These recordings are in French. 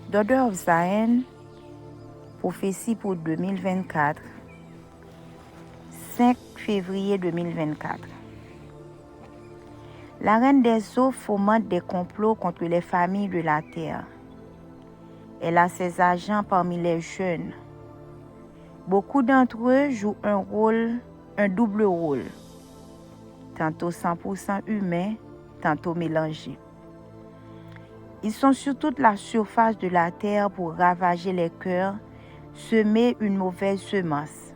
Daughter of Zion, prophétie pour 2024, 5 février 2024. La reine des eaux fomente des complots contre les familles de la terre. Elle a ses agents parmi les jeunes. Beaucoup d'entre eux jouent un double rôle, tantôt 100% humain, tantôt mélangé. Ils sont sur toute la surface de la terre pour ravager les cœurs, semer une mauvaise semence.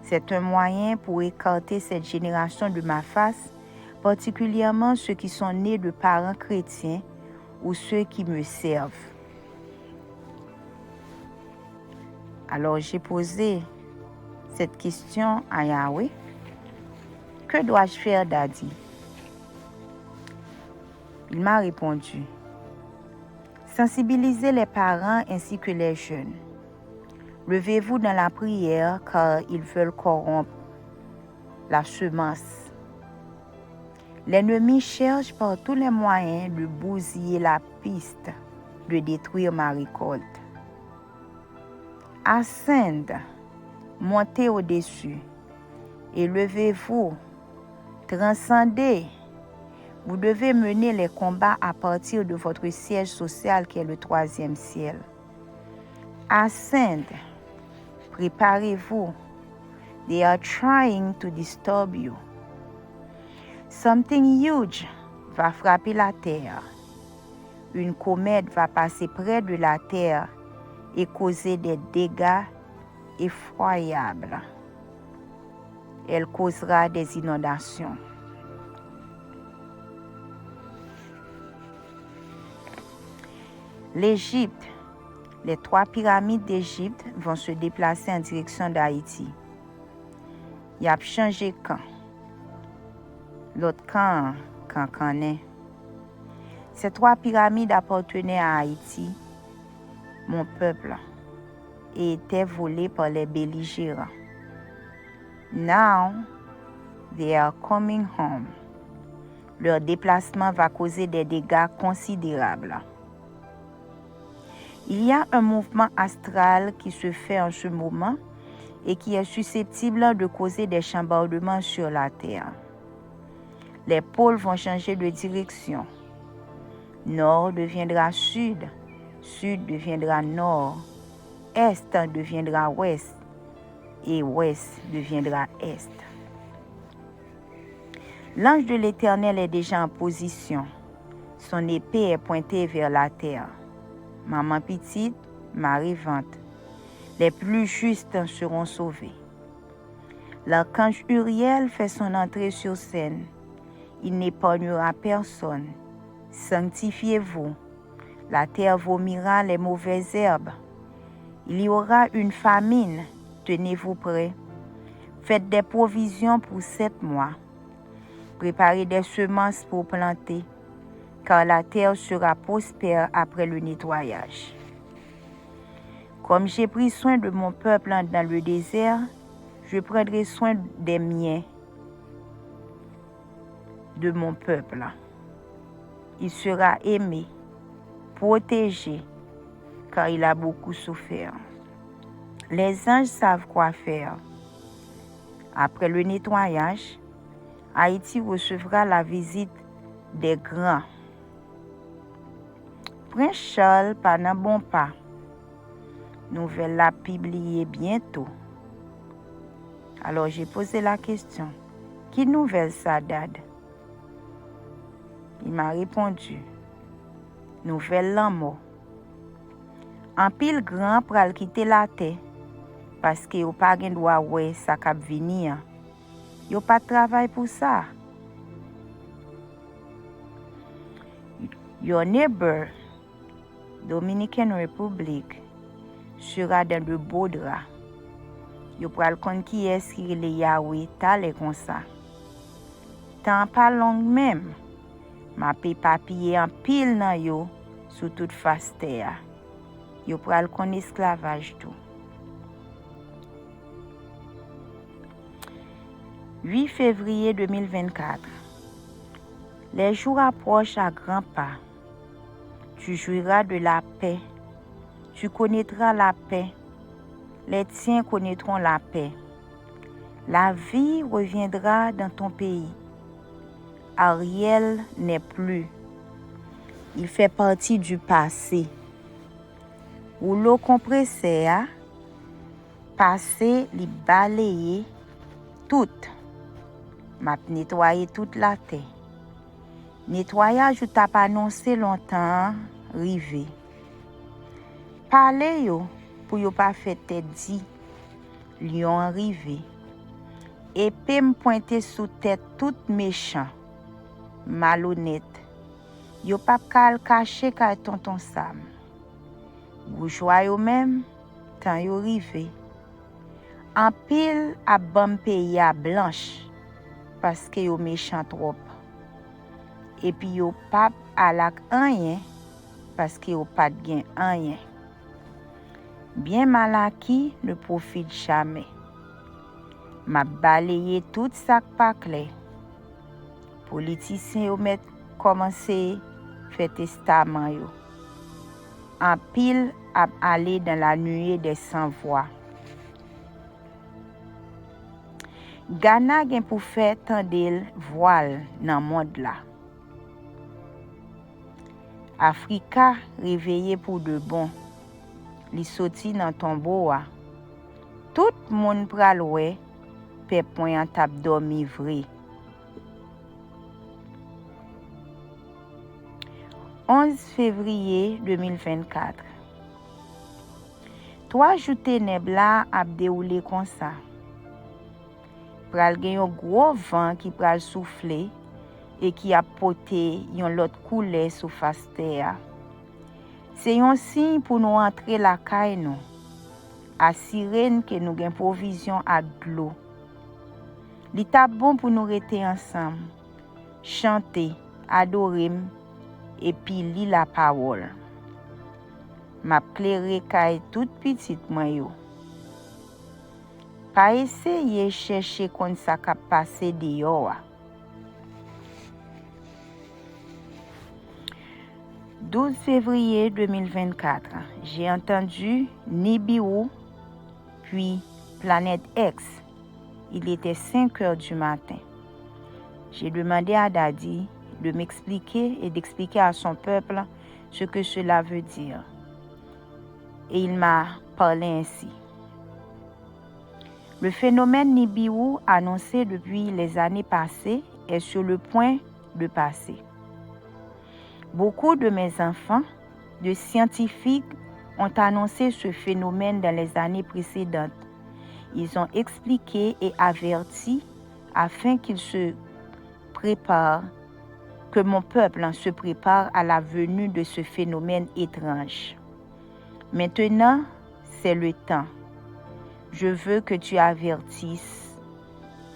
C'est un moyen pour écarter cette génération de ma face, particulièrement ceux qui sont nés de parents chrétiens ou ceux qui me servent. Alors j'ai posé cette question à Yahweh. Que dois-je faire, Daddy? Il m'a répondu. Sensibilisez les parents ainsi que les jeunes. Levez-vous dans la prière car ils veulent corrompre la semence. L'ennemi cherche par tous les moyens de bousiller la piste, de détruire ma récolte. Ascendez, montez au-dessus, et levez-vous, transcendez. Vous devez mener les combats à partir de votre siège social qui est le 3e ciel. Ascendez, préparez-vous. They are trying to disturb you. Something huge va frapper la terre. Une comète va passer près de la terre et causer des dégâts effroyables. Elle causera des inondations. L'Égypte, les 3 pyramides d'Égypte vont se déplacer en direction d'Haïti. Il a changé camp. L'autre camp est. Ces 3 pyramides appartenaient à Haïti, mon peuple, et étaient volées par les belligérants. Now, they are coming home. Leur déplacement va causer des dégâts considérables. Il y a un mouvement astral qui se fait en ce moment et qui est susceptible de causer des chambardements sur la Terre. Les pôles vont changer de direction. Nord deviendra sud, sud deviendra nord, est deviendra ouest et ouest deviendra est. L'ange de l'Éternel est déjà en position. Son épée est pointée vers la terre. Maman petite, Marie vente. Les plus justes seront sauvés. L'archange Uriel fait son entrée sur scène. Il n'épargnera personne. Sanctifiez-vous. La terre vomira les mauvaises herbes. Il y aura une famine. Tenez-vous prêts. Faites des provisions pour 7 mois. Préparez des semences pour planter, car la terre sera prospère après le nettoyage. Comme j'ai pris soin de mon peuple dans le désert, je prendrai soin des miens, de mon peuple. Il sera aimé, protégé, car il a beaucoup souffert. Les anges savent quoi faire. Après le nettoyage, Haïti recevra la visite des grands. Prince Charles pas dans bon pas. Nouvelle la publiée bientôt. Alors j'ai posé la question. Qui nouvelle ça, Dad? Il m'a répondu. Nouvelle l'amour. En pile grand pral quitter la terre parce que yo pas gen droit ouais ça k'ap venir. Yo pas de travail pour ça. Your neighbor, Dominican Republic, sera dans de beaux draps. Yo pral kon qui est qui le Yahweh tale comme ça. Tant pas long même, ma pe papier en pile nan yo sous toute face terre. Yo pral kon esclavage tout. 8 février 2024. Les jours approchent à grands pas. Tu jouiras de la paix tu connaîtras la paix. Les tiens connaîtront la paix. La vie reviendra dans ton pays. Ariel n'est plus. Il fait partie du passé. Rouleau compresseur, passé, li balayer tout. M'a nettoyer toute la terre. Nettoyage ou t'a pas annoncé longtemps, rivé. Parlez yo, pour yo pas fait tête dit, lion rivé. Épée me pointer sous tête tout méchant, malhonnête. Yo pas kal caché ka tonton Sam. Bourgeois yo même, tant yo rivé. En pile à bon pays à blanche, parce que yo méchant trop. Et puis yo pas alak rien, parce que yo pas de gain rien. Bien malaki ne profite jamais. M'a balayé tout ça pas clair. Politiciens yo met commencé faire testament yo. En pile à aller dans la nuée des sans-voix. Ghana gen pour faire tandel voile dans monde là. Africa réveillé pour de bon. Li soti dans tombeau a. Tout moun pral wè, pe point tap dormi vrai. 11 février 2024. 3 joute neb la ap déroulé comme ça. Pral gen yon gros vent qui pral souffler et qui a porté yon lot couleur sous face terre. C'est un signe pour nous entrer la caille nous. Assurer que nous avons provision à de l'eau. L'état bon pour nous rester ensemble, chanter, adorer et puis lire la parole. M'a clairé caille toute petite moi yo. Pas essayer chercher comme ça qu'a passé dehors. 12 février 2024, j'ai entendu Nibiru, puis Planète X. Il était 5 heures du matin. J'ai demandé à Daddy de m'expliquer et d'expliquer à son peuple ce que cela veut dire. Et il m'a parlé ainsi. Le phénomène Nibiru annoncé depuis les années passées est sur le point de passer. Beaucoup de mes enfants, de scientifiques, ont annoncé ce phénomène dans les années précédentes. Ils ont expliqué et averti afin qu'ils se préparent, que mon peuple se prépare à la venue de ce phénomène étrange. Maintenant, c'est le temps. Je veux que tu avertisses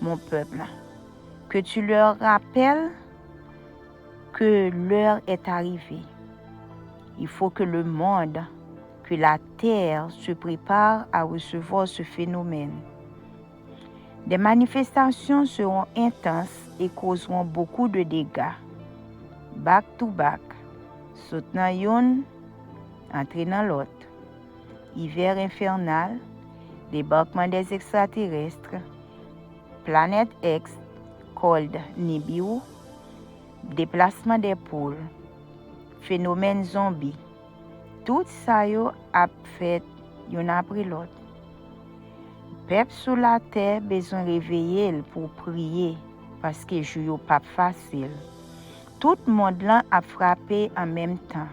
mon peuple, que tu leur rappelles que l'heure est arrivée. Il faut que le monde, que la terre se prépare à recevoir ce phénomène. Des manifestations seront intenses et causeront beaucoup de dégâts. Back to back, soutenant yon, entraînant l'autre. Hiver infernal, débarquement des extraterrestres, planète X, cold Nibiru, déplacement des pôles, phénomène zombie. Tout ça yo a fait yon après l'autre. Peuple sur la terre besoin réveiller pour prier parce que jou pas facile. Tout le monde là a frappé en même temps.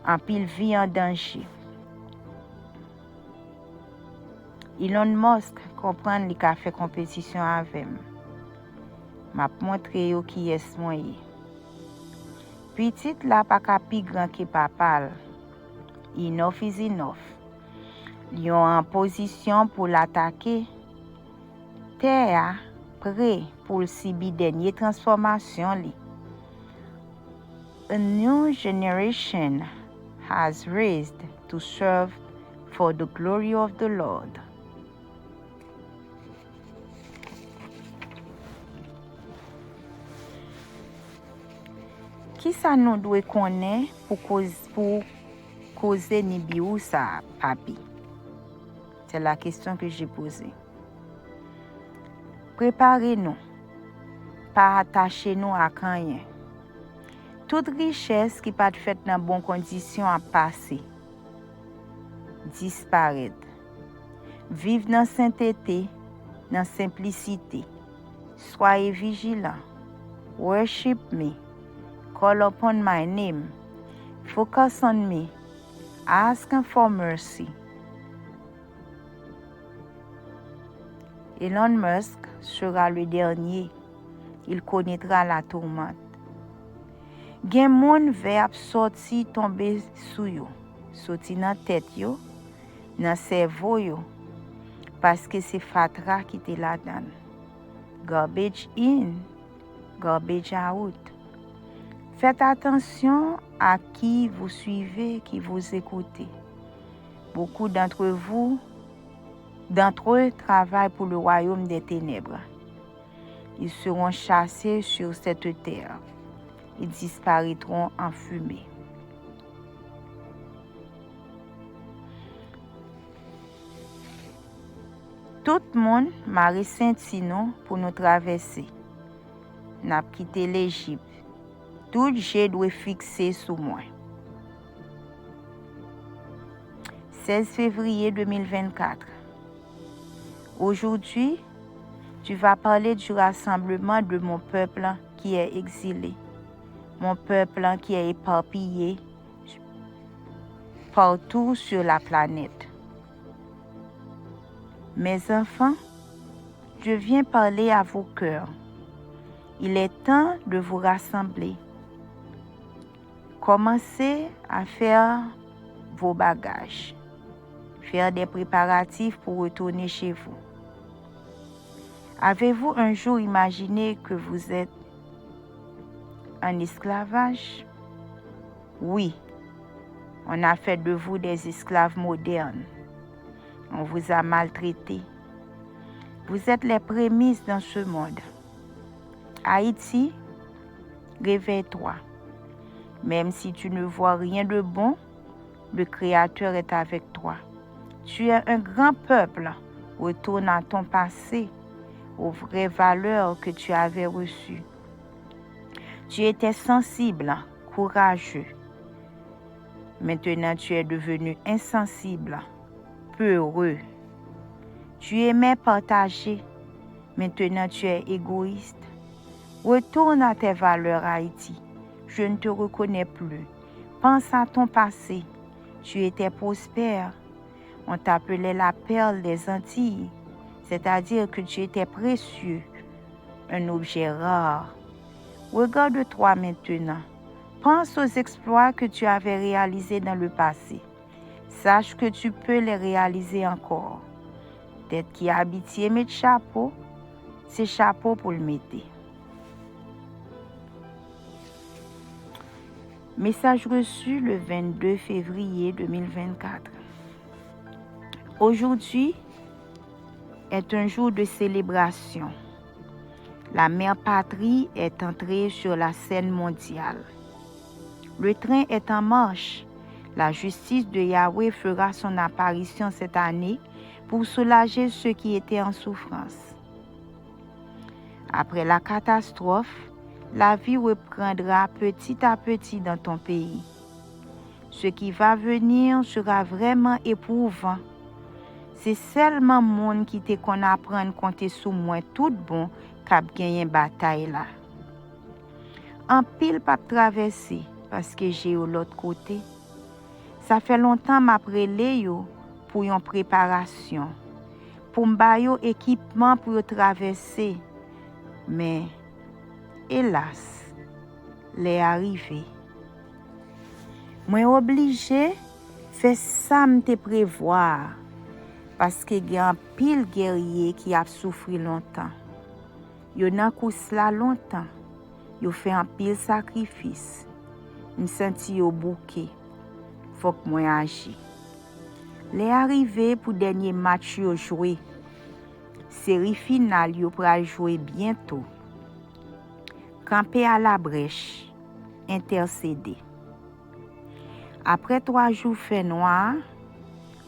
En pile vie en danger. Elon Musk comprend li ka fait compétition avec moi. M'a montré yo qui est moyen. Petite la pa ka pi grand que papa. Enough is enough. Li en position pour l'attaquer. Terre prêt pour subir dernière transformation li. A new generation has raised to serve for the glory of the Lord. Qui ça nous doit connaître pour causer ni biou ça, papi? C'est la question que j'ai posée. Préparez-nous, pas attachez-nous à rien. Toute richesse qui pas faite dans bonnes conditions à passer, disparaître. Vive dans sainteté, dans simplicité. Soyez vigilants. Worship me. Call upon my name. Focus on me. Ask for mercy. Elon Musk sera le dernier. Il connaîtra la tourmente. Gen moun verbe sorti tomber sou yo, sorti dans tête yo, dans cerveau yo, parce que c'est fatra qui te la donne. Garbage in, garbage out. Faites attention à qui vous suivez, qui vous écoutez. Beaucoup d'entre eux travaillent pour le royaume des ténèbres. Ils seront chassés sur cette terre. Ils disparaîtront en fumée. Tout le monde m'a senti nous pour nous traverser. N'a quitté l'Égypte. Tout jet doit fixer sous moi. 16 février 2024. Aujourd'hui, tu vas parler du rassemblement de mon peuple qui est exilé. Mon peuple qui est éparpillé partout sur la planète. Mes enfants, je viens parler à vos cœurs. Il est temps de vous rassembler. Commencez à faire vos bagages. Faire des préparatifs pour retourner chez vous. Avez-vous un jour imaginé que vous êtes en esclavage? Oui, on a fait de vous des esclaves modernes. On vous a maltraité. Vous êtes les prémices dans ce monde. Haïti, réveille-toi. Même si tu ne vois rien de bon, le Créateur est avec toi. Tu es un grand peuple. Retourne à ton passé, aux vraies valeurs que tu avais reçues. Tu étais sensible, courageux. Maintenant, tu es devenu insensible, peureux. Tu aimais partager. Maintenant, tu es égoïste. Retourne à tes valeurs, Haïti. Je ne te reconnais plus. Pense à ton passé. Tu étais prospère. On t'appelait la perle des Antilles, c'est-à-dire que tu étais précieux, un objet rare. Regarde-toi maintenant. Pense aux exploits que tu avais réalisés dans le passé. Sache que tu peux les réaliser encore. Tête qui habitié mettre chapeau, c'est chapeau pour le mettre. Message reçu le 22 février 2024. Aujourd'hui est un jour de célébration. La mère patrie est entrée sur la scène mondiale. Le train est en marche. La justice de Yahweh fera son apparition cette année pour soulager ceux qui étaient en souffrance. Après la catastrophe, la vie reprendra petit à petit dans ton pays. Ce qui va venir sera vraiment éprouvant. C'est seulement monde qui te qu'on apprend à compter sur moi tout bon cap gagner bataille là. En pile pas traverser parce que j'ai au l'autre côté. Ça fait longtemps m'aprelé yo pour une préparation. Pour m'bayo équipement pour traverser. Mais hélas, les arrivé. Moi obligé faire ça me prévoir. Parce que y a un pile guerrier qui a souffert longtemps. Yo nan kous la longtemps. Yo fait un pile sacrifice. Me senti yo bouquet. Faut que moi agi. Les arrivé pour dernier match yo joué. Série finale yo pral jouer bientôt. Camper à la brèche. Intercéder. Après 3 jours fait noir,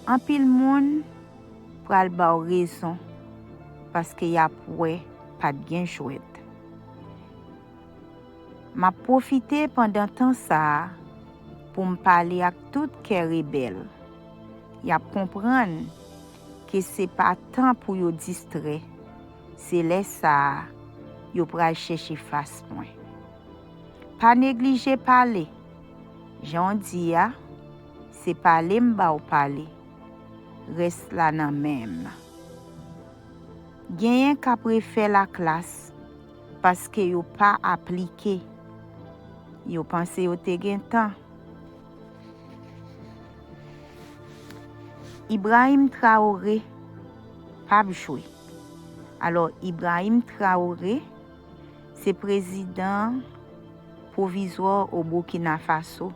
en pile moun pral ba raison parce que y a pas de gain chouette. M'a profité pendant temps ça pour me parler avec tout cœur rebelle. Y a comprendre que c'est pas temps pour yo distrait. C'est là ça yo pral chercher face point. Pas négliger parler. J'en dis c'est parler m'ba ou parler. Reste là nan même. Genyen ka préfère la classe parce que yo pas appliqué. Yo pense yo te gen temps. Ibrahim Traoré pas joué. Alors Ibrahim Traoré c'est président provisoire au Burkina Faso.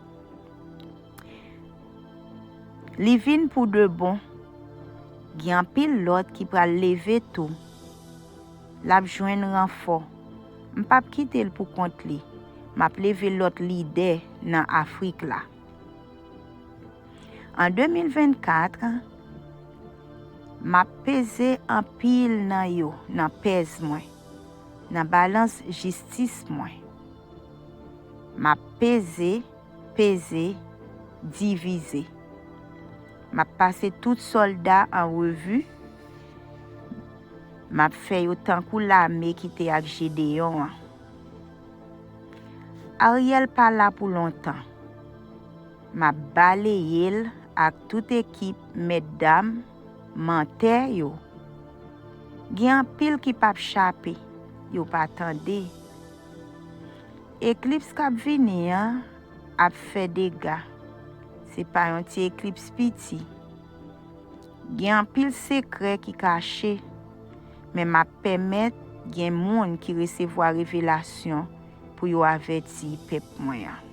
Li vin pour de bon. Gen pile l'autre qui pral lever tout. L'a joindre renfort. M'pa quitter le pour compte li. M'a lever l'autre leader dans Afrique là. En 2024, m'a pesé en pile nan yo, nan pèse moi. Nan balance justice moi. M'a pesé, divisé. M'a passé tout soldat en revue. M'a fait autant que l'armée qui était avec Gédéon. Ariel pas là pour longtemps. M'a balayé avec toute équipe mesdames menteur yo. Gen pile qui pa chaper, yo pa attendre. Éclipse k'ap vini a fait dégâts. C'est pas un petit éclipse petit. Gen pile secret qui caché, mais m'a permettre gen moun qui recevoir révélation pour yo averti peuple moyen.